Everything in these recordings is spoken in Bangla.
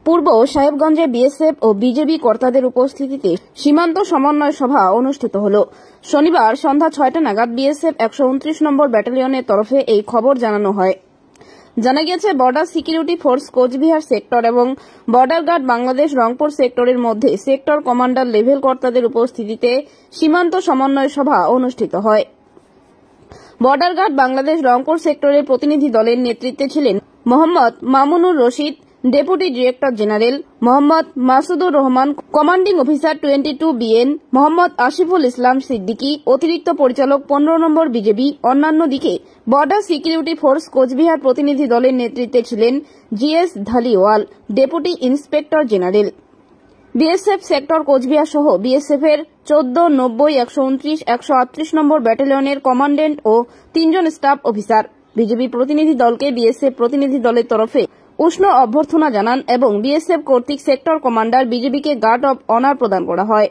পূর্ব সাহেবগঞ্জে বিএসএফ ও বিজেপি কর্তাদের উপস্থিতিতে সীমান্ত সমন্বয় সভা অনুষ্ঠিত হল। শনিবার সন্ধ্যা ৬টা নাগাদ বিএসএফ ১২৯ নম্বর ব্যাটালিয়নের তরফে এই খবর জানানো হয়। জানা গেছে, border security force Coochbehar sector এবং বর্ডার গার্ড বাংলাদেশ রংপুর সেক্টরের মধ্যে সেক্টর কমান্ডার লেভেল কর্তাদের উপস্থিতিতে সীমান্ত সমন্বয় সভা অনুষ্ঠিত হয়। বর্ডার গার্ড বাংলাদেশ রংপুর সেক্টরের প্রতিনিধি দলের নেতৃত্বে ছিলেন Mohammad Mamunur Rashid, deputy director general Mohammad Masudur Rahman, commanding officer 22 BN Mohammad Asiful Islam Siddiqui, অতিরিক্ত পরিচালক 15 নম্বর বিজেপি। অন্যান্য দিকে বর্ডার সিকিউরিটি ফোর্স কোচবিহার প্রতিনিধি দলের নেতৃত্বে ছিলেন GS Dhaliwal, deputy inspector general. BSF sector Coochbehar সহ বিএসএফ এর 14, 90, 129, 138 নম্বর ব্যাটালিয়নের কমান্ডেন্ট ও 3 জন স্টাফ অফিসার বিজেপি প্রতিনিধি দলকে বিএসএফ প্রতিনিধি দলের তরফে উষ্ণ অভ্যর্থনা জানান এবং বিএসএফ কর্তৃক সেক্টর কমান্ডার বিজেপিকে গার্ড অব অনার প্রদান করা হয়।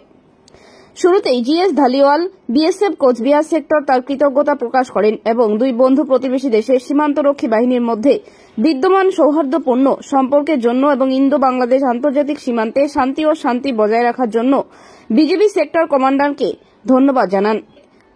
শুরুতেই GS Dhaliwal BSF Coochbehar sector তার কৃতজ্ঞতা প্রকাশ করেন এবং দুই বন্ধু প্রতিবেশী দেশের সীমান্তরক্ষী বাহিনীর মধ্যে বিদ্যমান সৌহার্দ্যপূর্ণ সম্পর্কের জন্য এবং ইন্দো বাংলাদেশ আন্তর্জাতিক সীমান্তে শান্তি বজায় রাখার জন্য বিজেপি সেক্টর কমান্ডারকে ধন্যবাদ জানান।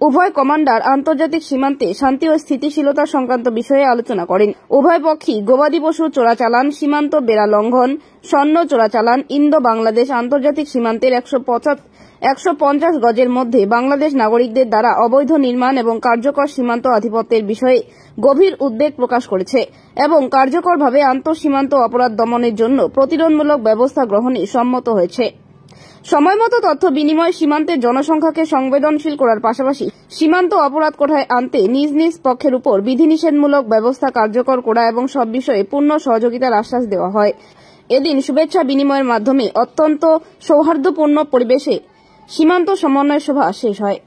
উভয় কমান্ডার আন্তর্জাতিক সীমান্তে শান্তি ও স্থিতিশীলতা সংক্রান্ত বিষয়ে আলোচনা করেন। উভয় পক্ষই গবাদি পশু চোরাচালান, সীমান্ত বেড়া লঙ্ঘন, স্বর্ণ চোরাচালান, ইন্দো বাংলাদেশ আন্তর্জাতিক সীমান্তের 150 গজের মধ্যে বাংলাদেশ নাগরিকদের দ্বারা অবৈধ নির্মাণ এবং কার্যকর সীমান্ত আধিপত্যের বিষয়ে গভীর উদ্বেগ প্রকাশ করেছে এবং কার্যকরভাবে আন্তঃসীমান্ত অপরাধ দমনের জন্য প্রতিরোধমূলক ব্যবস্থা গ্রহণে সম্মত হয়েছে। সময়মতো তথ্য বিনিময়, সীমান্তের জনসংখ্যাকে সংবেদনশীল করার পাশাপাশি সীমান্ত অপরাধ কোঠায় আনতে নিজ নিজ পক্ষের উপর বিধিনিষেধমূলক ব্যবস্থা কার্যকর করা এবং সব বিষয়ে পূর্ণ সহযোগিতার আশ্বাস দেওয়া হয়। এদিন শুভেচ্ছা বিনিময়ের মাধ্যমে অত্যন্ত সৌহার্দ্যপূর্ণ পরিবেশে সীমান্ত সমন্বয় সভা শেষ হয়।